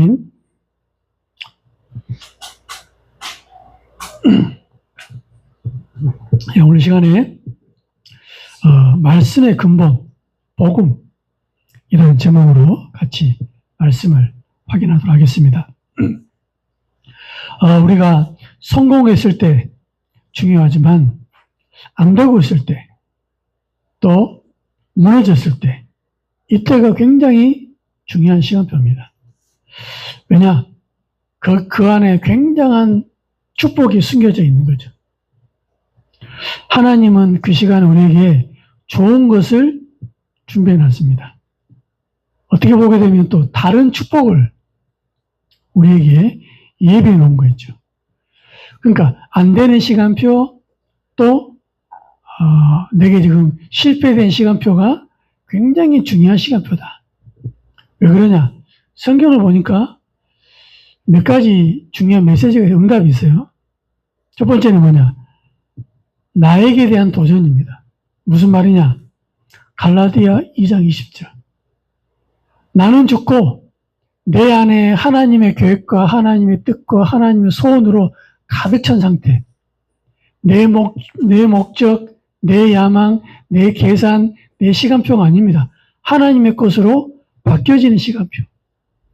시간인 오늘 시간에 말씀의 근본, 복음 이라는 제목으로 같이 말씀을 확인하도록 하겠습니다. 우리가 성공했을 때 중요하지만 안 되고 있을 때, 또 무너졌을 때, 이때가 굉장히 중요한 시간표입니다. 왜냐? 그 안에 굉장한 축복이 숨겨져 있는 거죠. 하나님은 그 시간에 우리에게 좋은 것을 준비해 놨습니다. 어떻게 보게 되면 또 다른 축복을 우리에게 예비해 놓은 거죠. 그러니까 안 되는 시간표, 또 내게 지금 실패된 시간표가 굉장히 중요한 시간표다. 왜 그러냐? 성경을 보니까 몇 가지 중요한 메시지가 응답이 있어요. 첫 번째는 뭐냐? 나에게 대한 도전입니다. 무슨 말이냐? 갈라디아 2장 20절. 나는 죽고 내 안에 하나님의 계획과 하나님의 뜻과 하나님의 소원으로 가득 찬 상태. 내 목적, 내 야망, 내 계산, 내 시간표가 아닙니다. 하나님의 것으로 바뀌어지는 시간표.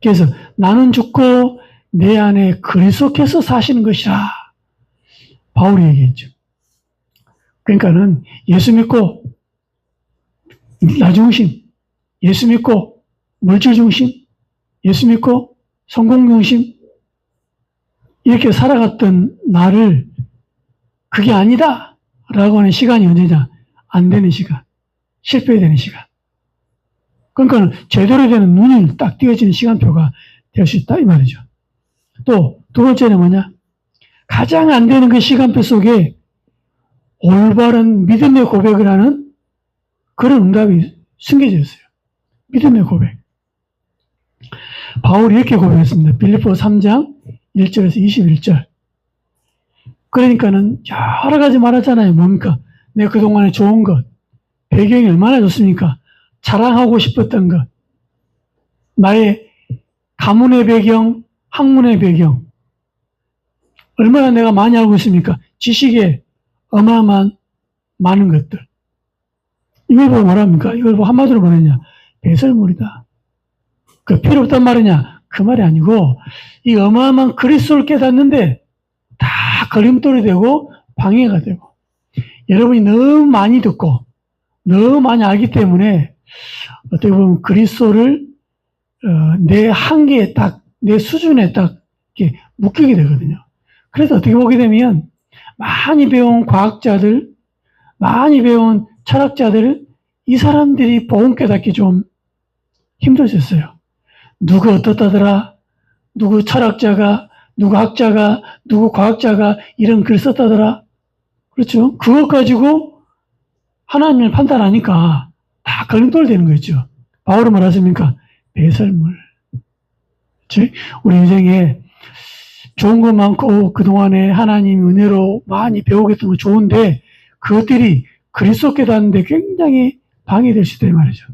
그래서 나는 죽고 내 안에 그리스도께서 사시는 것이라 바울이 얘기했죠. 그러니까는 예수 믿고 나 중심, 예수 믿고 물질 중심, 예수 믿고 성공 중심, 이렇게 살아갔던 나를 그게 아니다 라고 하는 시간이 언제냐? 안 되는 시간, 실패되는 시간. 그러니까 제대로 되는 눈이 딱 띄어지는 시간표가 될 수 있다 이 말이죠. 또 두 번째는 뭐냐? 가장 안 되는 그 시간표 속에 올바른 믿음의 고백을 하는 그런 응답이 숨겨져 있어요. 믿음의 고백. 바울이 이렇게 고백했습니다. 빌립보서 3장 1절에서 21절. 그러니까는 여러 가지 말하잖아요. 뭡니까? 내가 그동안에 좋은 것, 배경이 얼마나 좋습니까? 자랑하고 싶었던 것, 나의 가문의 배경, 학문의 배경, 얼마나 내가 많이 알고 있습니까? 지식에 어마어마한 많은 것들. 이걸 보고 뭐랍니까? 이걸 보고 한마디로 뭐랬냐? 배설물이다. 그 필요 없단 말이냐? 그 말이 아니고 이 어마어마한 그리스도를 깨닫는데 다 걸림돌이 되고 방해가 되고, 여러분이 너무 많이 듣고 너무 많이 알기 때문에 어떻게 보면 그리스도를 내 한계에 딱, 내 수준에 딱 이렇게 묶이게 되거든요. 그래서 어떻게 보게 되면 많이 배운 과학자들, 많이 배운 철학자들, 이 사람들이 복음 깨닫기 좀 힘들었어요. 누구 어떻다더라, 누구 철학자가, 누구 학자가, 누구 과학자가 이런 글 썼다더라. 그렇죠? 그것 가지고 하나님을 판단하니까 다 걸림돌 되는 거죠. 바울은 뭐라습니까? 배설물. 그렇지? 우리 인생에 좋은 것 많고 그동안에 하나님 은혜로 많이 배우겠던 건 좋은데 그것들이 그리스도 깨닫는데 굉장히 방해될 수 있다 이 말이죠.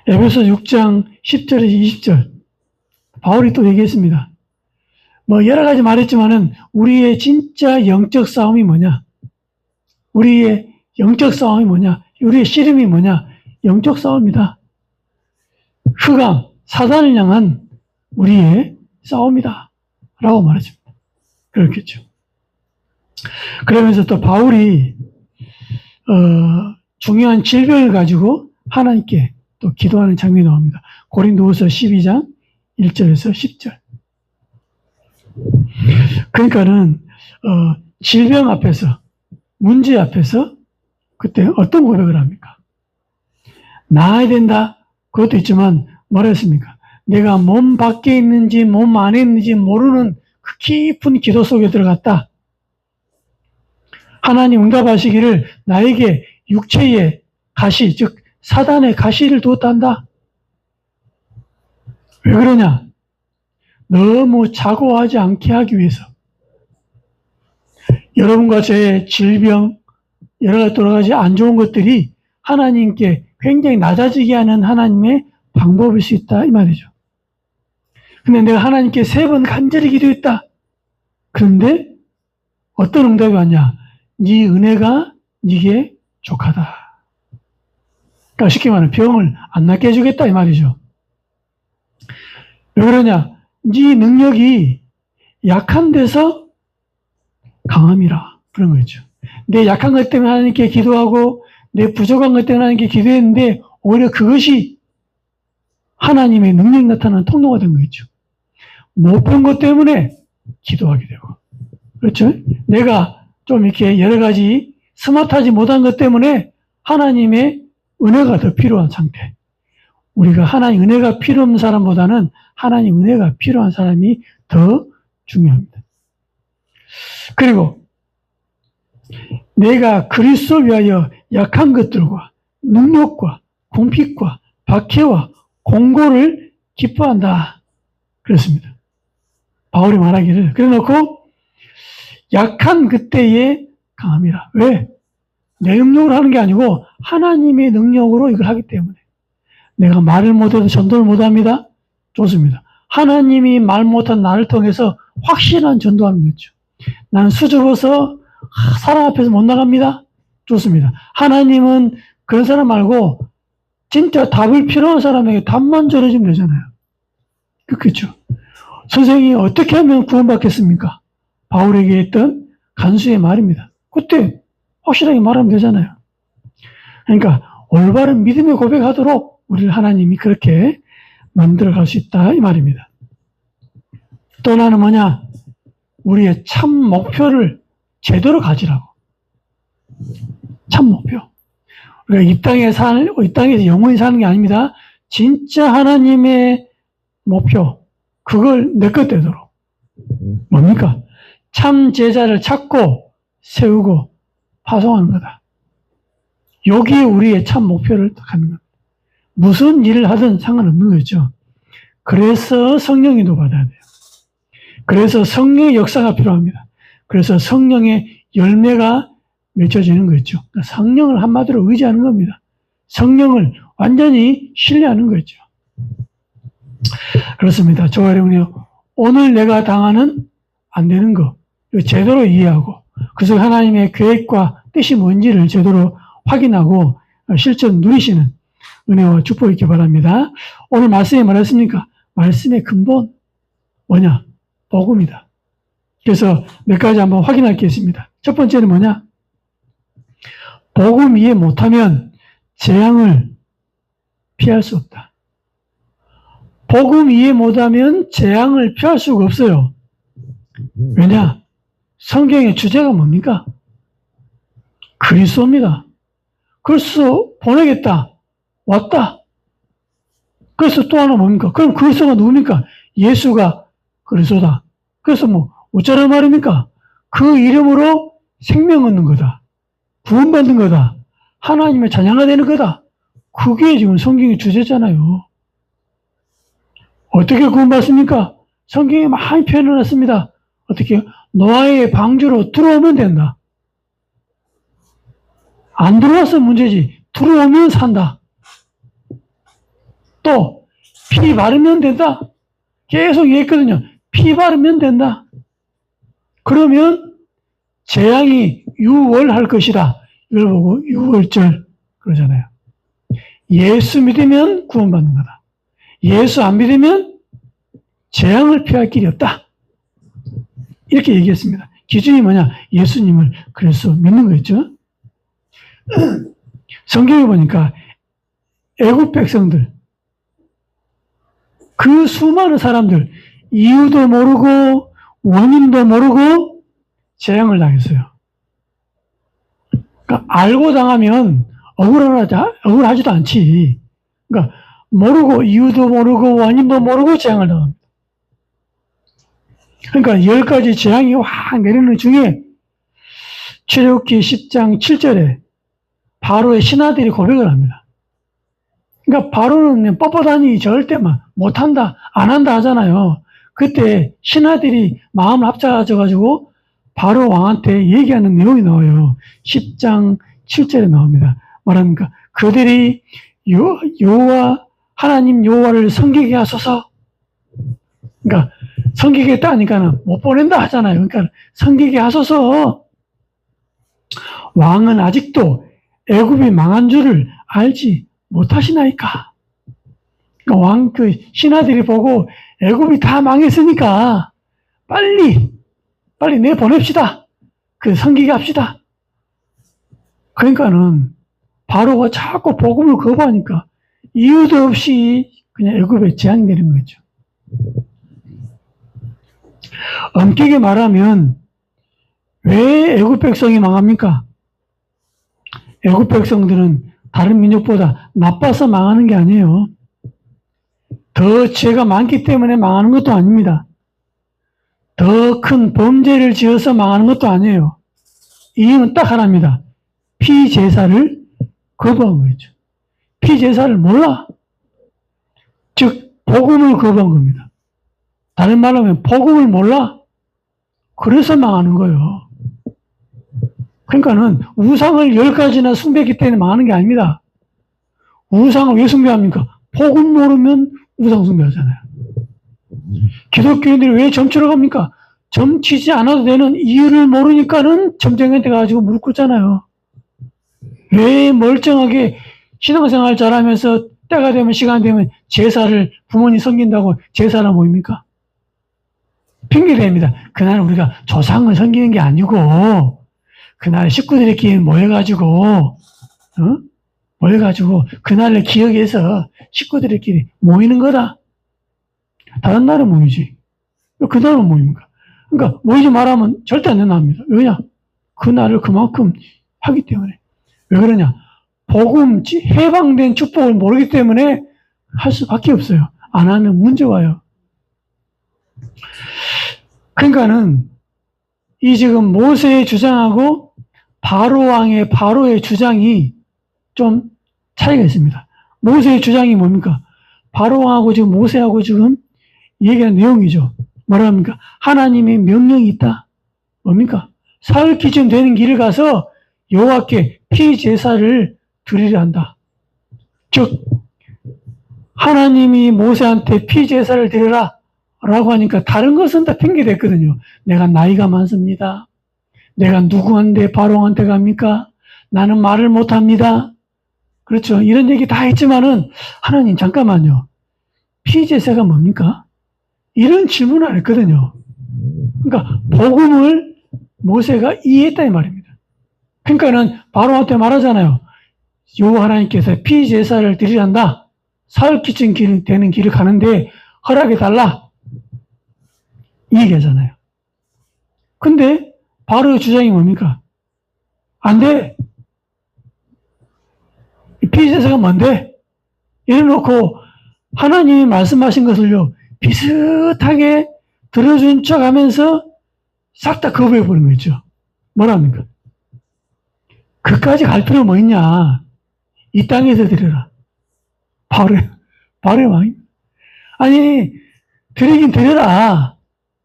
에베소 6장 10절에서 20절 바울이 또 얘기했습니다. 뭐 여러 가지 말했지만은 우리의 진짜 영적 싸움이 뭐냐? 우리의 영적 싸움이 뭐냐? 우리의 씨름이 뭐냐? 영적 싸움이다. 흑암, 사단을 향한 우리의 싸움이다 라고 말했습니다. 그렇겠죠. 그러면서 또 바울이 중요한 질병을 가지고 하나님께 또 기도하는 장면이 나옵니다. 고린도후서 12장 1절에서 10절. 그러니까는 질병 앞에서, 문제 앞에서 그때 어떤 고백을 합니까? 나아야 된다. 그것도 있지만 뭐라 했습니까? 내가 몸 밖에 있는지 몸 안에 있는지 모르는 그 깊은 기도 속에 들어갔다. 하나님 응답하시기를 나에게 육체의 가시, 즉 사단의 가시를 두었단다. 왜 그러냐? 너무 자고하지 않게 하기 위해서. 여러분과 저의 질병, 여러 가지 안 좋은 것들이 하나님께 굉장히 낮아지게 하는 하나님의 방법일 수 있다 이 말이죠. 근데 내가 하나님께 3번 간절히 기도했다. 그런데 어떤 응답이 왔냐? 네 은혜가 네게 족하다. 그러니까 쉽게 말하면 병을 안 낫게 해주겠다 이 말이죠. 왜 그러냐? 네 능력이 약한 데서 강함이라 그런 거죠. 내 약한 것 때문에 하나님께 기도하고 내 부족한 것 때문에 하나님께 기도했는데 오히려 그것이 하나님의 능력이 나타나는 통로가 된 거죠. 못 본 것 때문에 기도하게 되고, 그렇죠? 내가 좀 이렇게 여러 가지 스마트하지 못한 것 때문에 하나님의 은혜가 더 필요한 상태. 우리가 하나님 은혜가 필요 없는 사람보다는 하나님 은혜가 필요한 사람이 더 중요합니다. 그리고 내가 그리스도를 위하여 약한 것들과 능력과 궁핍과 박해와 공고를 기뻐한다. 그렇습니다. 바울이 말하기를 그래 놓고 약한 그때에 강함이라. 왜? 내 능력으로 하는 게 아니고 하나님의 능력으로 이걸 하기 때문에. 내가 말을 못해도 전도를 못합니다. 좋습니다. 하나님이 말 못한 나를 통해서 확실한 전도하는 거죠. 나는 수줍어서 사람 앞에서 못 나갑니다. 좋습니다. 하나님은 그런 사람 말고 진짜 답을 필요한 사람에게 답만 전해주면 되잖아요. 그렇겠죠. 선생님이 어떻게 하면 구원받겠습니까? 바울에게 했던 간수의 말입니다. 그때 확실하게 말하면 되잖아요. 그러니까 올바른 믿음의 고백하도록 우리를 하나님이 그렇게 만들어갈 수 있다 이 말입니다. 또 하나는 뭐냐? 우리의 참 목표를 제대로 가지라고. 참 목표. 우리가 이 땅에서 영원히 사는 게 아닙니다. 진짜 하나님의 목표, 그걸 내 것 되도록. 뭡니까? 참 제자를 찾고 세우고 파송하는 거다. 여기에 우리의 참 목표를 갖는 겁니다. 무슨 일을 하든 상관없는 거죠. 그래서 성령이 도받아야 돼요. 그래서 성령의 역사가 필요합니다. 그래서 성령의 열매가 맺혀지는 거죠. 그러니까 성령을 한마디로 의지하는 겁니다. 성령을 완전히 신뢰하는 거죠. 그렇습니다. 저와 여러분이 오늘 내가 당하는 안 되는 거 제대로 이해하고 그래서 하나님의 계획과 뜻이 뭔지를 제대로 확인하고 실전 누리시는 은혜와 축복이 있기 바랍니다. 오늘 말씀에 뭐랬습니까? 말씀의 근본 뭐냐? 복음이다. 그래서 몇 가지 한번 확인할 게 있습니다. 첫 번째는 뭐냐? 복음 이해 못하면 재앙을 피할 수 없다. 복음 이해 못하면 재앙을 피할 수가 없어요. 왜냐? 성경의 주제가 뭡니까? 그리스도입니다. 그래서 보내겠다. 왔다. 그래서 또 하나 뭡니까? 그럼 그리스도가 누굽니까? 예수가 그리스도다. 그래서 뭐 어쩌란 말입니까? 그 이름으로 생명 얻는 거다. 구원받는 거다. 하나님의 자녀가 되는 거다. 그게 지금 성경의 주제잖아요. 어떻게 구원받습니까? 성경에 많이 표현해놨습니다. 어떻게? 노아의 방주로 들어오면 된다. 안 들어와서 문제지. 들어오면 산다. 또 피 바르면 된다. 계속 얘기했거든요. 피 바르면 된다. 그러면 재앙이 유월할 것이다. 이걸 보고 유월절 그러잖아요. 예수 믿으면 구원받는 거다. 예수 안 믿으면 재앙을 피할 길이 없다. 이렇게 얘기했습니다. 기준이 뭐냐? 예수님을 그래서 믿는 거였죠. 성경에 보니까 애국 백성들 그 수많은 사람들 이유도 모르고 원인도 모르고 재앙을 당했어요. 그러니까 알고 당하면 억울하지도 않지. 그러니까 모르고 이유도 모르고 원인도 모르고 재앙을 당합니다. 그러니까 10가지 재앙이 확 내리는 중에 출애굽기 10장 7절에 바로의 신하들이 고백을 합니다. 그러니까 바로는 뻣뻣하니 절대 못한다, 안 한다 하잖아요. 그때 신하들이 마음을 합쳐가지고 바로 왕한테 얘기하는 내용이 나와요. 10장 7절에 나옵니다. 말합니까? 그들이 하나님 여호와를 섬기게 하소서. 섬기겠다니까는 못 보낸다 하잖아요. 그러니까 섬기게 하소서. 왕은 아직도 애굽이 망한 줄을 알지 못하시나이까. 그러니까 왕 그 신하들이 보고 애굽이 다 망했으니까 빨리 내보냅시다. 그 섬기게 합시다. 그러니까는 바로가 자꾸 복음을 거부하니까 이유도 없이 그냥 애굽에 재앙이 내린 거죠. 엄격히 말하면 왜 애굽 백성이 망합니까? 애굽 백성들은 다른 민족보다 나빠서 망하는 게 아니에요. 더 죄가 많기 때문에 망하는 것도 아닙니다. 더 큰 범죄를 지어서 망하는 것도 아니에요. 이유는 딱 하나입니다. 피제사를 거부한 거죠. 피제사를 몰라. 즉 복음을 거부한 겁니다. 다른 말로 하면 복음을 몰라. 그래서 망하는 거예요. 그러니까는 우상을 10가지나 숭배했기 때문에 망하는 게 아닙니다. 우상을 왜 숭배합니까? 복음 모르면 우상 숭배하잖아요. 기독교인들이 왜 점치러 갑니까? 점치지 않아도 되는 이유를 모르니까는 점쟁이한테 가가지고 무릎 꿇잖아요. 왜 멀쩡하게 신앙생활 잘하면서 때가 되면 시간 되면 제사를 부모님 섬긴다고 제사를 모입니까? 핑계대입니다. 그날 우리가 조상을 섬기는 게 아니고 그날 식구들끼리 모여가지고 그날을 기억해서 식구들끼리 모이는 거다. 다른 날은 모이지. 그날은 모입니까? 그러니까 모이지 말하면 절대 안 된답니다. 왜냐? 그날을 그만큼 하기 때문에. 왜 그러냐? 복음, 해방된 축복을 모르기 때문에 할 수밖에 없어요. 안 하면 문제 와요. 그러니까는 이 지금 모세의 주장하고 바로의 주장이 좀 차이가 있습니다. 모세의 주장이 뭡니까? 바로왕하고 지금 모세하고 지금 얘기하는 내용이죠. 뭐라 합니까? 하나님의 명령이 있다. 뭡니까? 사흘 기준 되는 길을 가서 여호와께 피제사를 드리려 한다. 즉 하나님이 모세한테 피제사를 드려라 라고 하니까 다른 것은 다 핑계댔거든요. 내가 나이가 많습니다. 내가 누구한테 바로한테 갑니까? 나는 말을 못합니다. 그렇죠. 이런 얘기 다 했지만은 하나님 잠깐만요. 피제사가 뭡니까? 이런 질문을 안 했거든요. 그러니까 복음을 모세가 이해했다 이 말입니다. 그러니까는 바로한테 말하잖아요. 여호와 하나님께서 피제사를 드리려 한다. 사흘 기준 되는 길을 가는데 허락해 달라. 이 얘기하잖아요. 근데 바로의 주장이 뭡니까? 안 돼. 피제사가 뭔데? 이래놓고 하나님이 말씀하신 것을요 비슷하게 들어준 척 하면서 싹 다 거부해버린 거 있죠. 뭐랍니까? 그까지 갈 필요 뭐 있냐. 이 땅에서 드려라. 바로의 왕이. 아니 드리긴 드려라.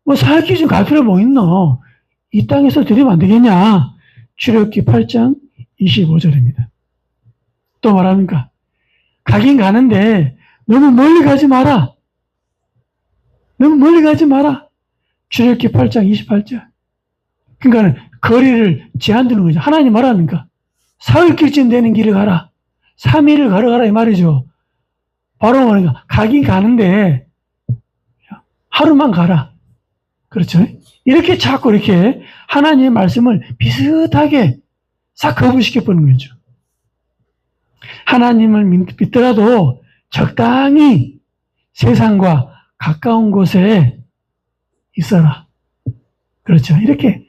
뭐 사흘 기준 갈 필요 뭐 있노. 이 땅에서 드리면 안 되겠냐. 출애굽기 8장 25절입니다. 또 말합니까? 가긴 가는데 너무 멀리 가지 마라. 너무 멀리 가지 마라. 출애굽기 8장 28절. 그러니까 거리를 제한 두는 거죠. 하나님 말합니까? 사흘 길쯤 되는 길을 가라. 3일을 걸어가라 이 말이죠. 바로 말하니까 가긴 가는데 하루만 가라. 그렇죠? 이렇게 자꾸 이렇게 하나님의 말씀을 비슷하게 싹 거부시켜버리는 거죠. 하나님을 믿더라도 적당히 세상과 가까운 곳에 있어라. 그렇죠. 이렇게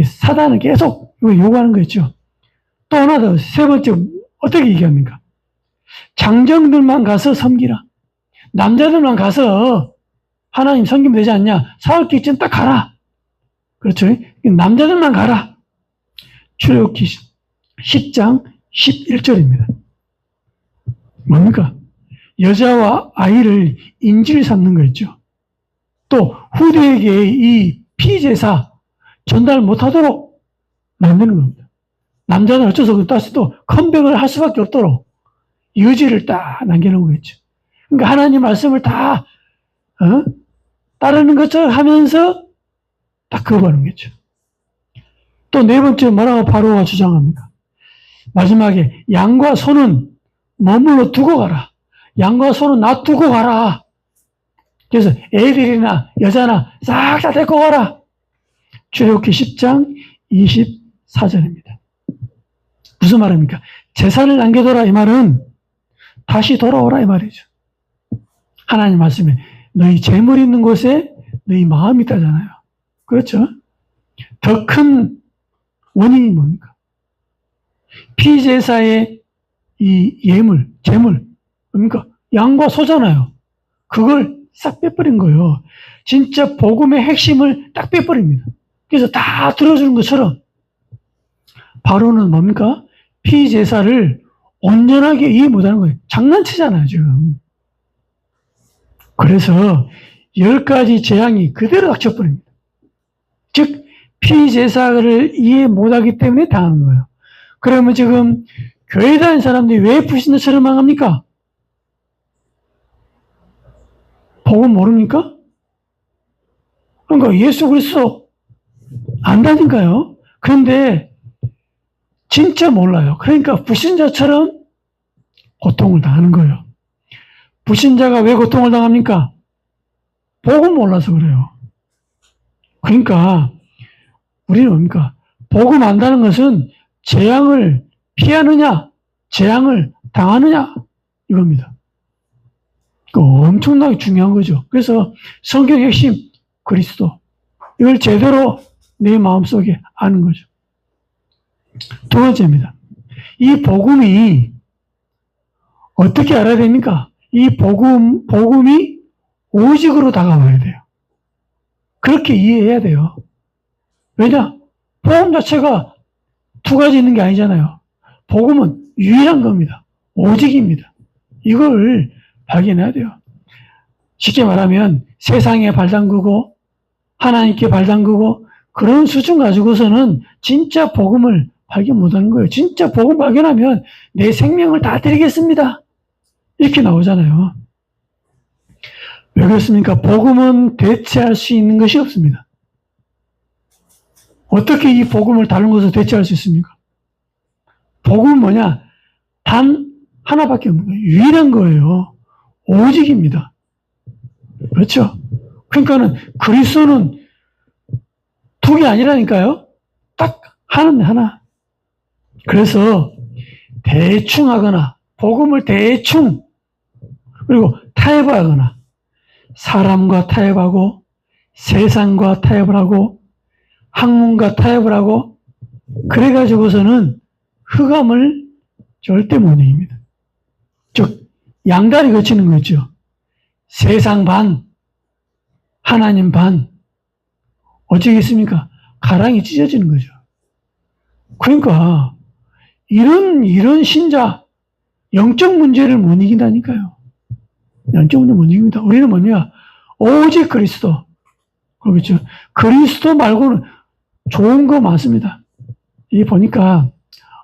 사단은 계속 요구하는 거죠. 또 하나 더, 세 번째, 어떻게 얘기합니까? 장정들만 가서 섬기라. 남자들만 가서 하나님 섬기면 되지 않냐? 사흘 기쯤 딱 가라. 그렇죠. 남자들만 가라. 출애굽기 10장 11절입니다. 뭡니까? 여자와 아이를 인질 삼는 거 있죠. 또 후대에게 이 피제사 전달 못하도록 만드는 겁니다. 남자는 어쩔 수 없고 다시 또 컴백을 할 수밖에 없도록 여지를 딱 남겨놓은 거겠죠. 그러니까 하나님 말씀을 딱 따르는 것처럼 하면서 딱 거부하는 거죠. 또 네 번째 뭐라고 바로가 주장합니까? 마지막에 양과 소는 머물러 두고 가라. 양과 소는 놔두고 가라. 그래서 애들이나 여자나 싹 다 데리고 가라. 출애굽기 10장 24절입니다. 무슨 말입니까? 재산을 남겨둬라 이 말은 다시 돌아오라 이 말이죠. 하나님 말씀에 너희 재물 있는 곳에 너희 마음이 있다잖아요. 그렇죠? 더 큰 원인이 뭡니까? 피제사의 이 예물, 재물, 그러니까 양과 소잖아요. 그걸 싹 빼버린 거예요. 진짜 복음의 핵심을 딱 빼버립니다. 그래서 다 들어주는 것처럼 바로는 뭡니까? 피제사를 온전하게 이해 못하는 거예요. 장난치잖아요, 지금. 그래서 10가지 재앙이 그대로 닥쳐버립니다. 즉 피제사를 이해 못하기 때문에 당한 거예요. 그러면 지금 교회 다니는 사람들이 왜 불신자처럼 망합니까? 복음 모릅니까? 그러니까 예수 그리스도 안다니까요. 그런데 진짜 몰라요. 그러니까 불신자처럼 고통을 당하는 거예요. 불신자가 왜 고통을 당합니까? 복음 몰라서 그래요. 그러니까 우리는 뭡니까? 복음 안다는 것은 재앙을 피하느냐, 재앙을 당하느냐 이겁니다. 엄청나게 중요한 거죠. 그래서 성경의 핵심 그리스도 이걸 제대로 내 마음속에 아는 거죠. 두 번째입니다. 이 복음이 어떻게 알아야 됩니까? 이 복음이 오직으로 다가와야 돼요. 그렇게 이해해야 돼요. 왜냐? 복음 자체가 두 가지 있는 게 아니잖아요. 복음은 유일한 겁니다. 오직입니다. 이걸 발견해야 돼요. 쉽게 말하면 세상에 발 담그고 하나님께 발 담그고 그런 수준 가지고서는 진짜 복음을 발견 못하는 거예요. 진짜 복음 발견하면 내 생명을 다 드리겠습니다. 이렇게 나오잖아요. 왜 그렇습니까? 복음은 대체할 수 있는 것이 없습니다. 어떻게 이 복음을 다른 것으로 대체할 수 있습니까? 복음은 뭐냐? 단 하나밖에 없는 거예요. 유일한 거예요. 오직입니다. 그렇죠? 그러니까는 그리스도는 두 개 아니라니까요. 딱 하나네, 하나. 그래서 대충 하거나 복음을 대충 그리고 타협하거나 사람과 타협하고 세상과 타협을 하고 학문과 타협을 하고 그래가지고서는 흑암을 절대 못 이깁니다. 즉 양다리 거치는 거죠. 세상 반, 하나님 반. 어쩌겠습니까? 가랑이 찢어지는 거죠. 그러니까 이런 신자 영적 문제를 못 이긴다니까요. 영적 문제 못 이깁니다. 우리는 뭐냐? 오직 그리스도. 그렇죠. 그리스도 말고는 좋은 거 많습니다. 이 보니까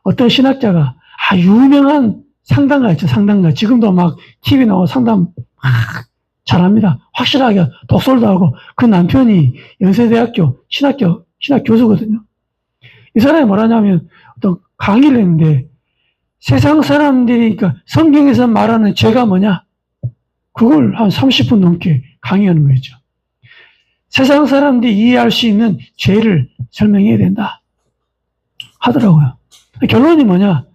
어떤 신학자가 유명한 상담가 있죠. 상담가. 지금도 막 TV 나와 상담 잘합니다. 확실하게 독설도 하고 그 남편이 연세대학교 신학 교수거든요. 이 사람이 뭐라냐면 어떤 강의를 했는데 세상 사람들이 그러니까 성경에서 말하는 죄가 뭐냐? 그걸 한 30분 넘게 강의하는 거죠. 세상 사람들이 이해할 수 있는 죄를 설명해야 된다 하더라고요. 결론이 뭐냐?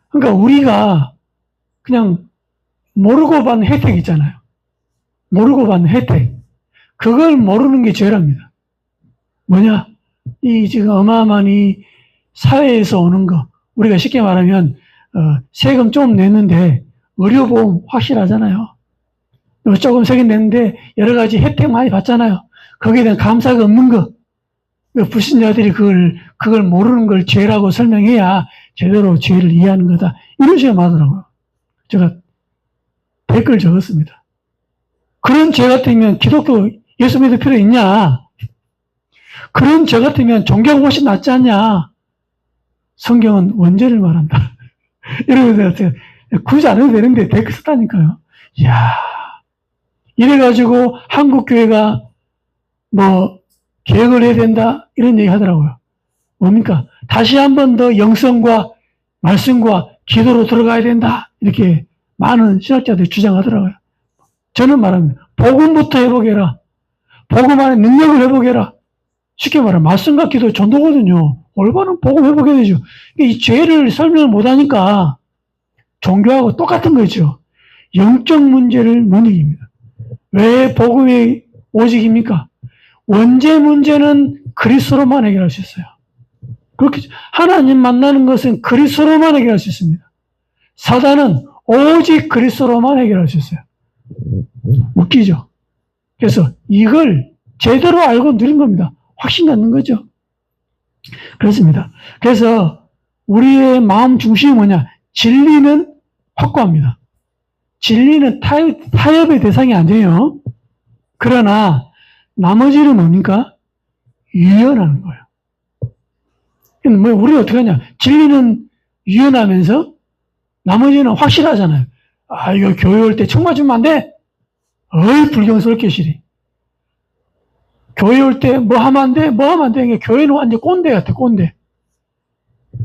그러니까 우리가 그냥 모르고 받는 혜택 있잖아요. 모르고 받는 혜택. 그걸 모르는 게 죄랍니다. 뭐냐? 이 지금 어마어마한 이 사회에서 오는 거. 우리가 쉽게 말하면 세금 좀 냈는데 의료보험 확실하잖아요. 조금 세금 냈는데 여러 가지 혜택 많이 받잖아요. 거기에 대한 감사가 없는 거. 불신자들이 그걸 모르는 걸 죄라고 설명해야 제대로 죄를 이해하는 거다. 이런 식으로 말하더라고요. 제가 댓글 적었습니다. 그런 죄 같으면 기독교 예수 믿을 필요 있냐? 그런 죄 같으면 종교가 훨씬 낫지 않냐? 성경은 원죄를 말한다. 이러면서 제가 굳이 안 해도 되는데 댓글 썼다니까요. 이야. 이래가지고 한국교회가 뭐 계획을 해야 된다 이런 얘기 하더라고요. 뭡니까? 다시 한 번 더 영성과 말씀과 기도로 들어가야 된다 이렇게 많은 신학자들이 주장하더라고요. 저는 말합니다. 복음부터 해보게라. 복음 안에 능력을 해보게라. 쉽게 말하면 말씀과 기도 전도거든요. 올바른 복음 해보게 되죠. 이 죄를 설명을 못하니까 종교하고 똑같은 거죠. 영적 문제를 못 이깁니다. 왜 복음이 오직입니까? 원죄 문제는 그리스도로만 해결할 수 있어요. 그렇게 하나님 만나는 것은 그리스도로만 해결할 수 있습니다. 사단은 오직 그리스도로만 해결할 수 있어요. 웃기죠? 그래서 이걸 제대로 알고 누린 겁니다. 확신 갖는 거죠. 그렇습니다. 그래서 우리의 마음 중심이 뭐냐? 진리는 확고합니다. 진리는 타협의 대상이 아니에요. 그러나 나머지는 뭡니까? 유연하는 거예요. 뭐 우리가 어떻게 하냐? 진리는 유연하면서 나머지는 확실하잖아요. 아, 이거 교회 올 때 총 맞으면 안 돼? 어이, 불경스럽게 시리. 교회 올 때 뭐 하면 안 돼? 뭐 하면 안 돼? 교회는 완전 꼰대 같아, 꼰대.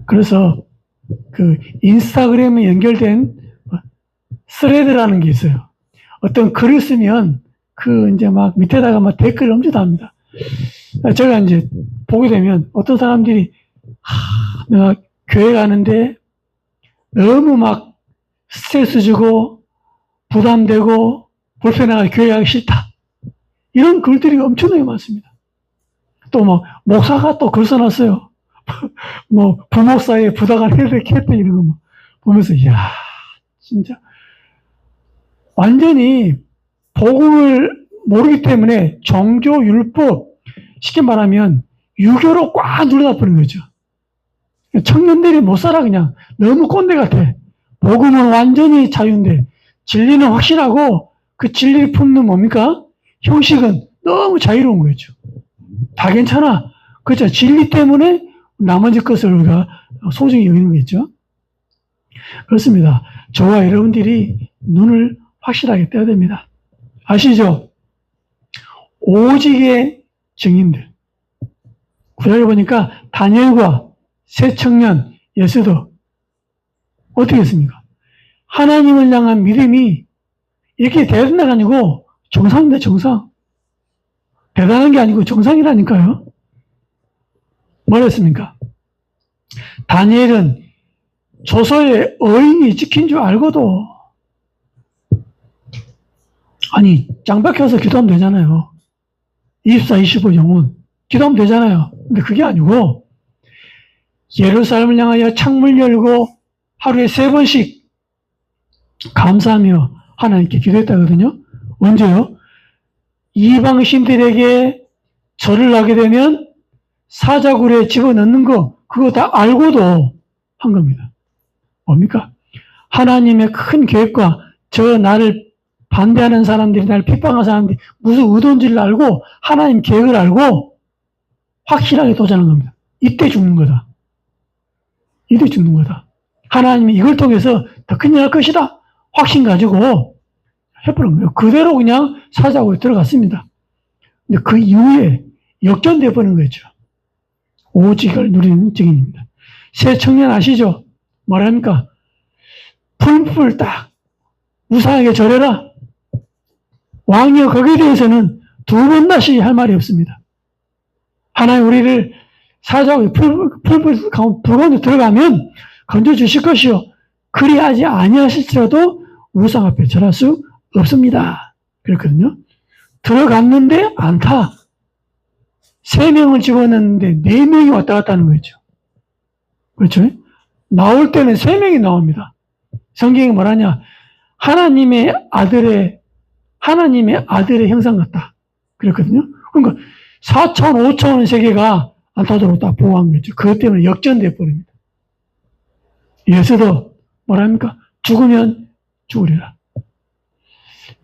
그래서 그 인스타그램에 연결된 스레드라는 게 있어요. 어떤 글을 쓰면 그 이제 막 밑에다가 막 댓글을 엄청 답니다. 제가 이제 보게 되면 어떤 사람들이 내가 교회 가는데 너무 막 스트레스 주고 부담되고 불편하게 교회 가기 싫다. 이런 글들이 엄청나게 많습니다. 또 뭐 목사가 또 글 써놨어요. 뭐 부목 사이에 부당한 해석했다 이런 거 막 보면서 이야 진짜 완전히 복음을 모르기 때문에 종교 율법 쉽게 말하면 유교로 꽉 눌러다 버린 거죠. 청년들이 못 살아 그냥 너무 꼰대 같아. 복음은 완전히 자유인데 진리는 확실하고 그 진리를 품는 뭡니까? 형식은 너무 자유로운 거죠. 다 괜찮아. 그렇죠. 진리 때문에 나머지 것을 우리가 소중히 여기는 거겠죠. 그렇습니다. 저와 여러분들이 눈을 확실하게 떼야 됩니다. 아시죠? 오직의 증인들. 구약에 보니까 다니엘과 새 청년 예수도 어떻게 했습니까? 하나님을 향한 믿음이 이렇게 대단한 게 아니고 정상입니다. 정상. 대단한 게 아니고 정상이라니까요. 뭘 했습니까? 다니엘은 조서에 어인이 찍힌 줄 알고도 아니 짱 박혀서 기도하면 되잖아요. 24, 25 영혼 기도하면 되잖아요. 근데 그게 아니고 예루살렘을 향하여 창문을 열고 하루에 3번씩 감사하며 하나님께 기도했다거든요. 언제요? 이방신들에게 절을 하게 되면 사자굴에 집어넣는 거 그거 다 알고도 한 겁니다. 뭡니까? 하나님의 큰 계획과 저 나를 반대하는 사람들이 나를 핍박하는 사람들이 무슨 의도인지를 알고 하나님 계획을 알고 확실하게 도전한 겁니다. 이때 죽는 거다. 이때 죽는 거다. 하나님이 이걸 통해서 더 큰 일 할 것이다. 확신 가지고 해버린 거예요. 그대로 그냥 사자굴에 들어갔습니다. 근데 그 이후에 역전돼 버린 거죠. 오직을 누리는 증인입니다. 새 청년 아시죠? 뭐랍니까? 풀풀 딱 우상에게 절해라. 왕이여 거기에 대해서는 두 번 다시 할 말이 없습니다. 하나님 우리를 사자굴에 풀풀 가운데 들어가면 건져주실 것이요. 그리하지 아니하실지라도 우상 앞에 절할 수 없습니다. 그랬거든요. 들어갔는데 안 타. 3명을 집어넣는데 4명이 왔다 갔다 하는 거죠. 그렇죠? 나올 때는 3명이 나옵니다. 성경이 뭐라냐? 하나님의 아들의 형상 같다. 그랬거든요. 그러니까 4차원, 5차원 세계가 안 타도록 다 보호한 거죠. 그것 때문에 역전돼 버립니다. 예수도 뭐랍니까? 죽으면 죽으리라.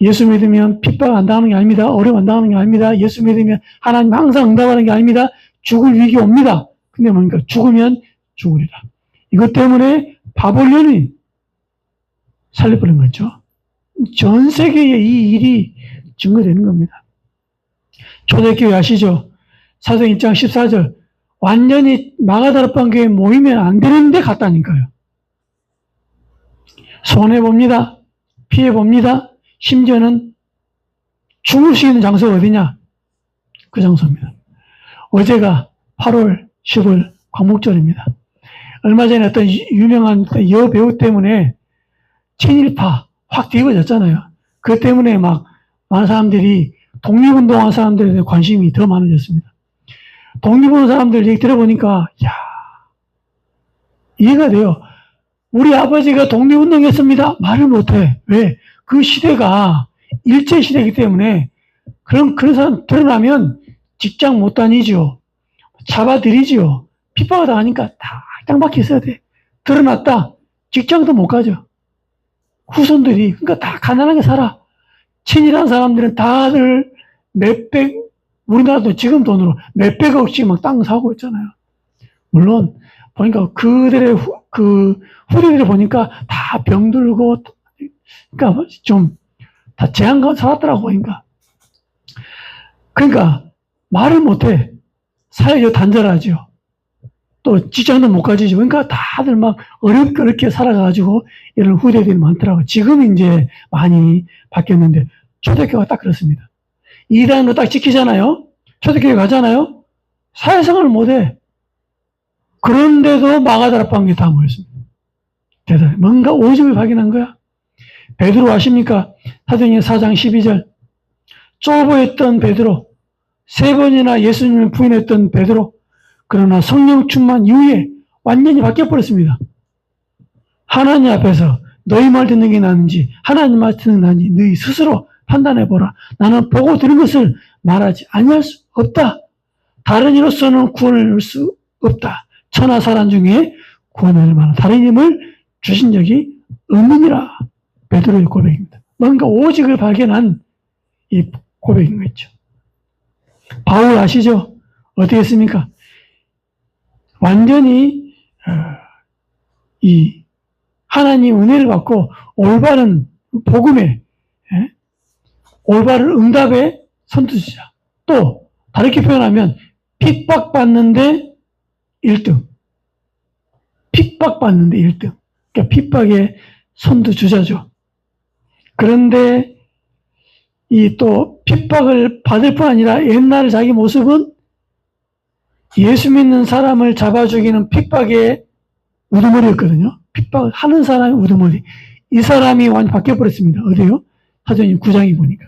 예수 믿으면 핍박 안 당하는 게 아닙니다. 어려움 안 당하는 게 아닙니다. 예수 믿으면 하나님 항상 응답하는 게 아닙니다. 죽을 위기 옵니다. 근데 뭡니까? 죽으면 죽으리라. 이것 때문에 바벨론이 살려버린 거죠. 전 세계에 이 일이 증거되는 겁니다. 초대교회 아시죠? 사도행 1장 14절. 완전히 마가다락방 교회에 모이면 안 되는데 갔다니까요. 손해봅니다. 피해봅니다. 심지어는 죽을 수 있는 장소가 어디냐? 그 장소입니다. 어제가 8월 10일 광복절입니다. 얼마 전에 어떤 유명한 여배우 때문에 친일파 확 뒤집어졌잖아요. 그것 때문에 막 많은 사람들이 독립운동한 사람들에 대해 관심이 더 많아졌습니다. 독립운동 사람들 얘기 들어보니까 이해가 돼요. 우리 아버지가 독립운동했습니다. 말을 못해. 왜? 그 시대가 일제시대이기 때문에 그런 사람 드러나면 직장 못 다니죠. 잡아들이죠. 핍박을 당하니까 다 땅밖에 있어야 돼. 드러났다. 직장도 못 가죠. 후손들이. 그러니까 다 가난하게 살아. 친일한 사람들은 다들 몇백, 우리나라도 지금 돈으로 몇백억씩 막 땅 사고 있잖아요. 물론, 보니까 그들의 후대들을 보니까 다 병들고, 그러니까 좀 다 재앙가 살았더라고, 보니까. 그러니까 말을 못해. 사회적 단절하죠. 또 직장도 못 가지죠. 그러니까 다들 막 어렵게 살아가지고 이런 후대들이 많더라고요. 지금 이제 많이 바뀌었는데 초대교회가 딱 그렇습니다. 이라는 거 딱 지키잖아요. 초대교회 가잖아요. 사회생활을 못해. 그런데도 마가다락방에 다 모였습니다. 대단해. 뭔가 오직을 발견한 거야. 베드로 아십니까? 사도행전 4장 12절. 쫄보했던 베드로, 3번이나 예수님을 부인했던 베드로, 그러나 성령 충만 이후에 완전히 바뀌어버렸습니다. 하나님 앞에서 너희 말 듣는 게 나은지 하나님 말 듣는 게 나은지 너희 스스로 판단해보라. 나는 보고 들은 것을 말하지 아니할 수 없다. 다른 이로서는 구원을 얻을 수 없다. 천하 사람 중에 구원을 얻을 만한 다른 힘을 주신 적이 없느니라. 베드로의 고백입니다. 뭔가 오직을 발견한 이 고백인 거죠. 바울 아시죠? 어떻게 했습니까? 완전히 이 하나님 은혜를 받고 올바른 복음에 올바른 응답의 선두주자. 또 다르게 표현하면 핍박받는데 1등. 핍박받는데 1등. 그러니까 핍박의 선두주자죠. 그런데 이 또 핍박을 받을 뿐 아니라 옛날 자기 모습은 예수 믿는 사람을 잡아 죽이는 핍박의 우두머리였거든요. 핍박을 하는 사람의 우두머리. 이 사람이 완전히 바뀌어버렸습니다. 어디요? 사도행전 9장에 보니까.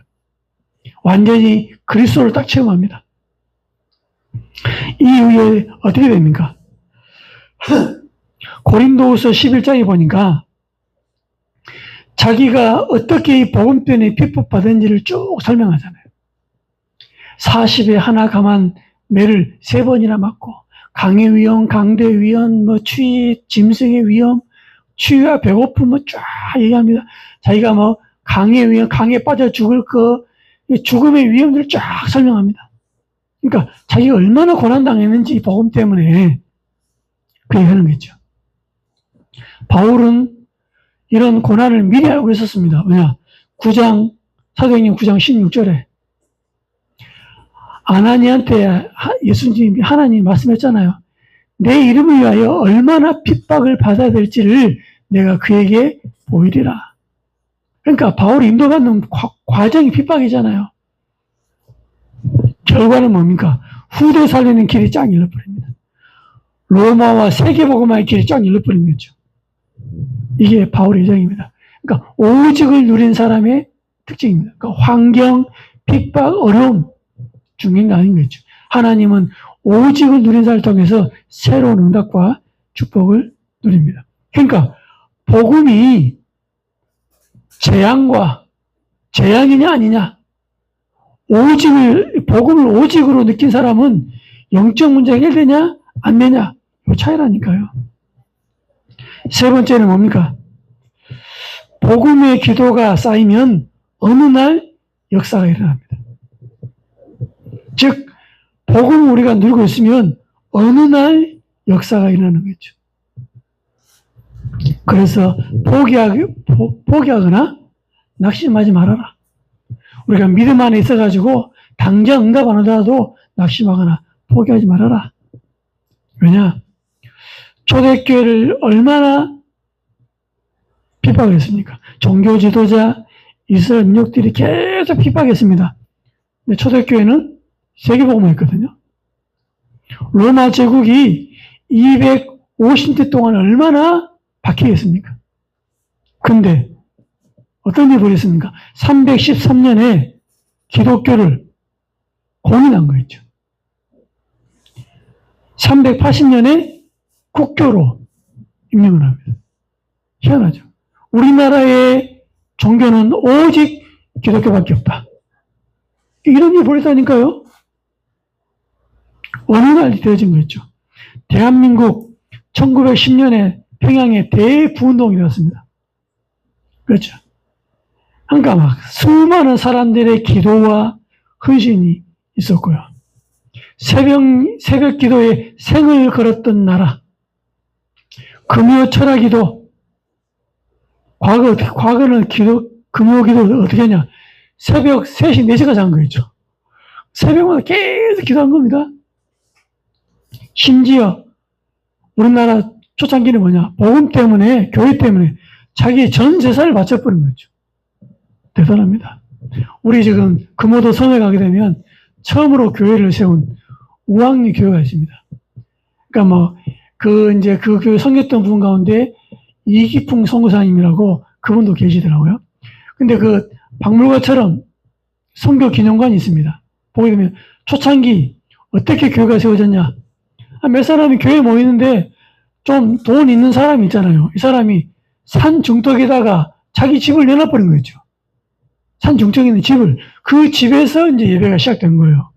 완전히 그리스도를 딱 체험합니다. 이 이후에 어떻게 됩니까? 고린도후서 11장에 보니까 자기가 어떻게 이 복음 때문에 핍박받은지를 쭉 설명하잖아요. 40에 하나 감한 매를 3번이나 맞고 강의 위험, 강대 위험, 추위, 짐승의 위험, 추위와 배고픔 쫙 얘기합니다. 자기가 강의 위험, 강에 빠져 죽을 죽음의 위험들을 쫙 설명합니다. 그러니까 자기가 얼마나 고난당했는지 이 복음 때문에 그 얘기하는 거죠. 바울은 이런 고난을 미리 알고 있었습니다. 왜냐? 사도행전 9장 16절에 아나니한테 예수님이 하나님이 말씀했잖아요. 내 이름을 위하여 얼마나 핍박을 받아야 될지를 내가 그에게 보이리라. 그러니까 바울이 인도받는 과정이 핍박이잖아요. 결과는 뭡니까? 후대 살리는 길이 쫙 열려버립니다. 로마와 세계복음화의 길이 쫙 열려버린 거죠. 이게 바울의 예정입니다. 그러니까 오직을 누린 사람의 특징입니다. 그러니까 환경, 핍박, 어려움 중요한 게 아닌 거죠. 하나님은 오직을 누린 사람을 통해서 새로운 응답과 축복을 누립니다. 그러니까 복음이 재앙이냐 아니냐, 복음을 오직으로 느낀 사람은 영적 문제가 해결되냐 안 되냐, 이 차이라니까요. 세 번째는 뭡니까? 복음의 기도가 쌓이면 어느 날 역사가 일어납니다. 즉 복음을 우리가 누리고 있으면 어느 날 역사가 일어나는 거죠. 그래서 포기하거나 낙심하지 말아라. 우리가 믿음 안에 있어가지고 당장 응답 안 하더라도 낙심하거나 포기하지 말아라. 왜냐? 초대교회를 얼마나 핍박을 했습니까? 종교 지도자, 이스라엘 민족들이 계속 핍박했습니다. 근데 초대교회는 세계복음을 했거든요. 로마 제국이 250년 동안 얼마나 박해했습니까? 근데 어떤 일이 벌였습니까? 313년에 기독교를 공인한 거였죠. 380년에 국교로 임명을 합니다. 희한하죠. 우리나라의 종교는 오직 기독교밖에 없다. 이런 일이 벌였다니까요. 어느 날 되어진 거였죠. 대한민국 1910년에 평양에 대구운동이 일어났습니다. 그렇죠. 그러니까 막 수많은 사람들의 기도와 헌신이 있었고요. 새벽 기도에 생을 걸었던 나라. 금요 철학기도. 과거는 금요 기도 어떻게 하냐. 새벽 3시, 4시까지 한 거였죠. 새벽마다 계속 기도한 겁니다. 심지어 우리나라 초창기는 뭐냐. 복음 때문에, 교회 때문에 자기 전 재산을 바쳐버린 거죠. 대단합니다. 우리 지금 금오도 섬에 가게 되면 처음으로 교회를 세운 우왕리 교회가 있습니다. 그러니까 그 교회 섬겼던 분 가운데 이기풍 선교사님이라고 그분도 계시더라고요. 근데 그 박물관처럼 선교 기념관이 있습니다. 보게 되면 초창기 어떻게 교회가 세워졌냐. 몇 사람이 교회에 모이는데 좀 돈 있는 사람이 있잖아요. 이 사람이 산 중턱에다가 자기 집을 내놔버린 거였죠. 산 중턱에 있는 집을. 그 집에서 이제 예배가 시작된 거예요.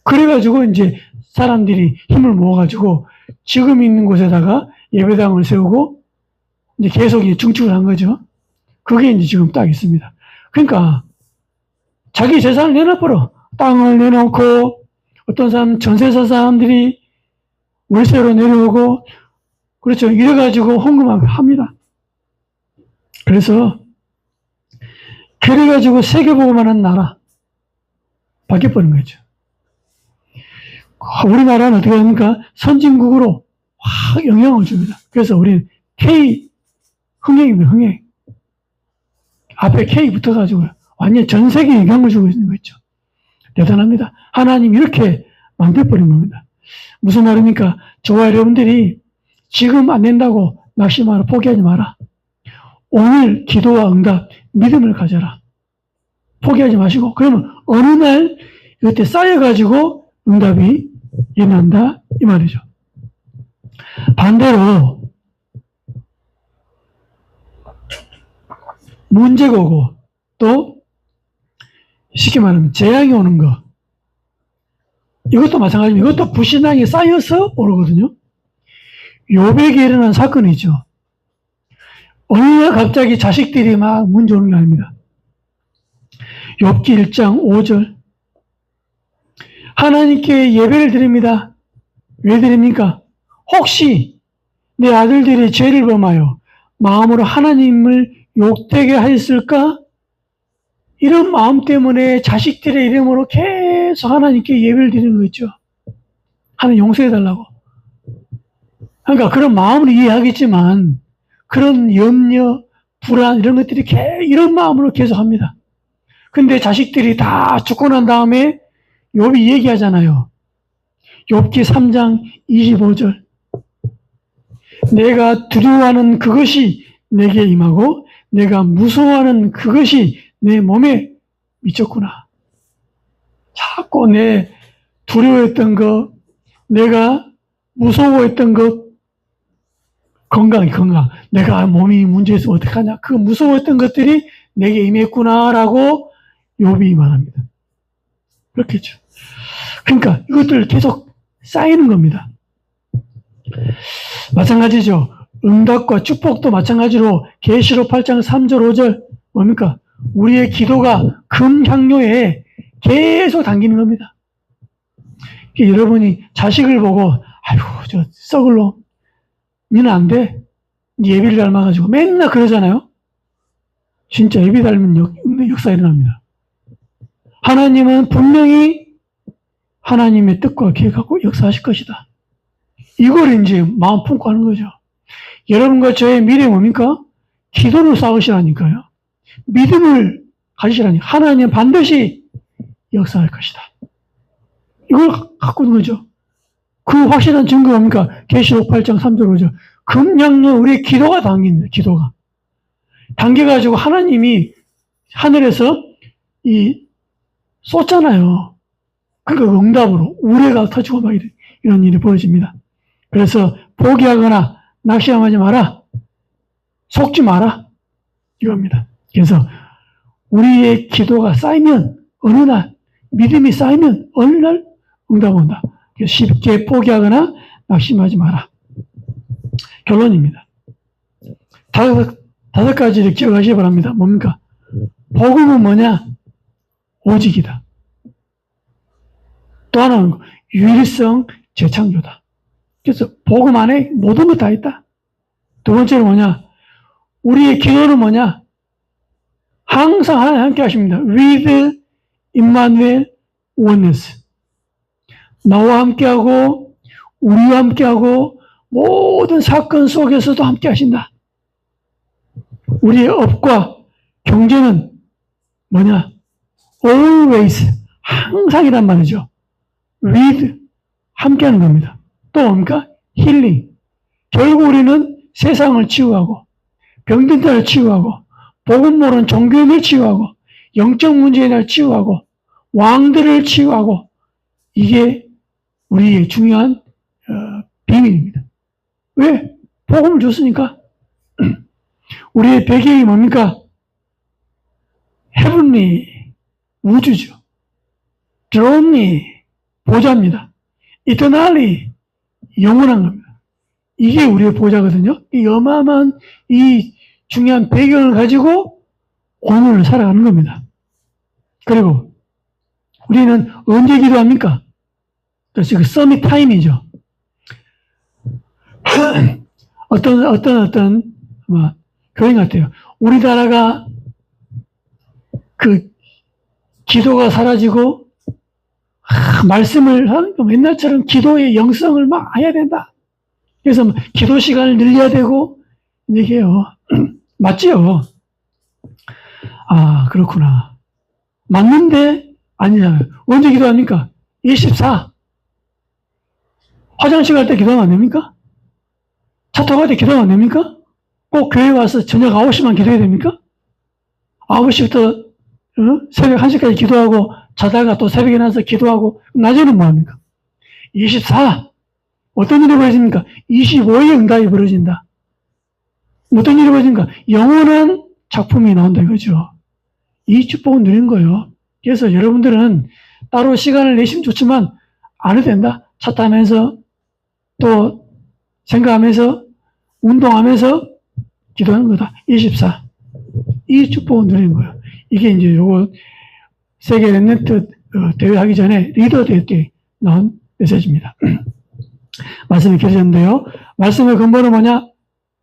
그래가지고 이제 사람들이 힘을 모아가지고 지금 있는 곳에다가 예배당을 세우고 이제 계속 증축을 한 거죠. 그게 이제 지금 딱 있습니다. 그러니까 자기 재산을 내놔버려. 땅을 내놓고 어떤 사람 전세사 사람들이 월세로 내려오고 그렇죠. 이래가지고 헌금을 합니다. 그래가지고 세계복음하는 나라 바뀌어버린 거죠. 우리나라는 어떻게 합니까? 선진국으로 확 영향을 줍니다. 그래서 우리는 K 흥행입니다. 흥행. 앞에 K 붙어가지고 완전 전 세계에 영향을 주고 있는 거죠. 대단합니다. 하나님 이렇게 만들어버린 겁니다. 무슨 말입니까? 저와 여러분들이 지금 안 된다고 낙심하라, 포기하지 마라. 오늘 기도와 응답, 믿음을 가져라. 포기하지 마시고, 그러면 어느 날 이때 쌓여가지고 응답이 일어난다, 이 말이죠. 반대로, 문제가 오고, 또, 쉽게 말하면 재앙이 오는 거. 이것도 마찬가지입니다. 이것도 불신앙이 쌓여서 오르거든요. 욥에게 일어난 사건이죠. 어느 날 갑자기 자식들이 막 문제 오는 게 아닙니다. 욥기 1장 5절. 하나님께 예배를 드립니다. 왜 드립니까? 혹시 내 아들들이 죄를 범하여 마음으로 하나님을 욕되게 하였을까? 이런 마음 때문에 자식들의 이름으로 계속 하나님께 예배를 드리는 거 있죠. 하나님 용서해달라고. 그러니까 그런 마음을 이해하겠지만 그런 염려, 불안 이런 것들이 이런 마음으로 계속 합니다. 근데 자식들이 다 죽고 난 다음에 욥이 얘기하잖아요. 욥기 3장 25절. 내가 두려워하는 그것이 내게 임하고 내가 무서워하는 그것이 내 몸에 미쳤구나. 자꾸 내 두려워했던 것, 내가 무서워했던 것, 건강. 내가 몸이 문제 있으면 어떡하냐. 그 무서워했던 것들이 내게 임했구나라고 욥이 말합니다. 그렇겠죠. 그러니까 이것들 계속 쌓이는 겁니다. 마찬가지죠. 응답과 축복도 마찬가지로 계시록 8장 3절 5절 뭡니까? 우리의 기도가 금향료에 계속 담기는 겁니다. 여러분이 자식을 보고 아이고 저 썩을 놈 니는 안 돼. 니 예비를 닮아가지고 맨날 그러잖아요. 진짜 예비 닮은 역사 일어납니다. 하나님은 분명히 하나님의 뜻과 계획하고 역사하실 것이다. 이걸 이제 마음 품고 하는 거죠. 여러분과 저의 미래 뭡니까? 기도를 쌓으시라니까요. 믿음을 가지시라니까. 하나님은 반드시 역사할 것이다. 이걸 갖고 있는 거죠. 그 확실한 증거가 뭡니까? 계시록 8장 3절 5절. 금양로 우리의 기도가 담깁니다. 기도가. 담겨가지고 하나님이 하늘에서 쏟잖아요. 그러니까 응답으로 우레가 터지고 막 이런 일이 벌어집니다. 그래서 포기하거나 낙심하지 마라. 속지 마라. 이겁니다. 그래서 우리의 기도가 쌓이면 어느 날 믿음이 쌓이면 어느 날 응답 온다. 쉽게 포기하거나 낙심하지 마라. 결론입니다. 다섯 가지를 기억하시기 바랍니다. 뭡니까? 복음은 뭐냐? 오직이다. 또 하나는 유일성 재창조다. 그래서 복음 안에 모든 것 다 있다. 두 번째는 뭐냐? 우리의 기도는 뭐냐? 항상 하나님 함께 하십니다. With Emmanuel Oneness. 나와 함께하고 우리와 함께하고 모든 사건 속에서도 함께 하신다. 우리의 업과 경제는 뭐냐? Always. 항상이란 말이죠. With. 함께하는 겁니다. 또 뭡니까? 힐링. 결국 우리는 세상을 치유하고 병든 자를 치유하고 복음 모르는 종교인을 치유하고 영적 문제인을 치유하고 왕들을 치유하고 이게 우리의 중요한 비밀입니다. 왜? 복음을 줬으니까. 우리의 배경이 뭡니까? 헤븐리 우주죠. 드론리 보좌입니다. 이터널리 영원한 겁니다. 이게 우리의 보좌거든요. 이 어마어마한 이 중요한 배경을 가지고 오늘을 살아가는 겁니다. 그리고 우리는 언제 기도합니까? 그래서 그 서밋 타임이죠. 어떤 교인 같아요. 우리나라가 그 기도가 사라지고 말씀을 옛날처럼 기도의 영성을 막 해야 된다. 그래서 기도 시간을 늘려야 되고 이게요. 맞지요? 아, 그렇구나. 맞는데 아니잖아요. 언제 기도합니까? 24. 화장실 갈 때 기도하면 안 됩니까? 차 타고 갈 때 기도하면 안 됩니까? 꼭 교회 와서 저녁 9시만 기도해야 됩니까? 9시부터 새벽 1시까지 기도하고 자다가 또 새벽에 나서 기도하고 낮에는 뭐합니까? 24. 어떤 일이 벌어집니까? 25의 응답이 벌어진다. 어떤 일이 벌어집니까? 영원한 작품이 나온다 이거죠. 이 축복은 누린 거예요. 그래서 여러분들은 따로 시간을 내시면 좋지만 안 해도 된다. 차 타면서 또 생각하면서 운동하면서 기도하는 거다. 24. 이 축복은 누리는 거예요. 이게 이제 요거 세계 랩런트 대회 하기 전에 리더 대회 때 나온 메시지입니다. 말씀이 길어졌는데요. 말씀의 근본은 뭐냐?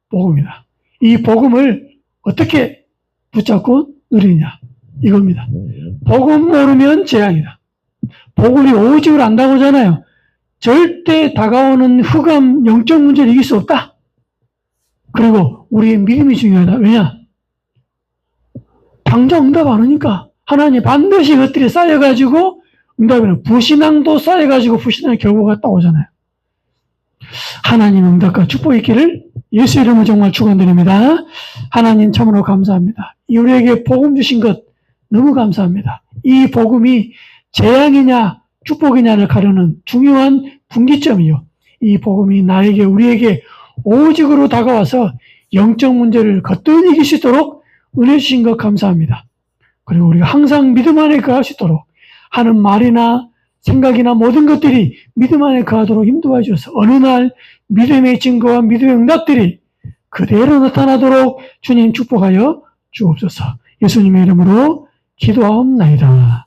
복음이다. 이 복음을 어떻게 붙잡고 누리느냐? 이겁니다. 복음 모르면 재앙이다. 복음이 오직을 안다고 하잖아요. 절대 다가오는 흑암 영적 문제를 이길 수 없다. 그리고 우리의 믿음이 중요하다. 왜냐? 당장 응답 안 오니까 하나님 반드시 그것들이 쌓여가지고 응답이는 부신앙도 쌓여가지고 부신앙의 결과가 딱 오잖아요. 하나님 응답과 축복이 있기를 예수 이름으로 정말 축원드립니다. 하나님 참으로 감사합니다. 우리에게 복음 주신 것 너무 감사합니다. 이 복음이 재앙이냐 축복이냐를 가르는 중요한 분기점이요. 이 복음이 나에게 우리에게 오직으로 다가와서 영적 문제를 거뜬히 이길 수 있도록 은혜 주신 것 감사합니다. 그리고 우리가 항상 믿음 안에 거할 수 있도록 하는 말이나 생각이나 모든 것들이 믿음 안에 거하도록 인도해 주셔서 어느 날 믿음의 증거와 믿음의 응답들이 그대로 나타나도록 주님 축복하여 주옵소서. 예수님의 이름으로 기도하옵나이다.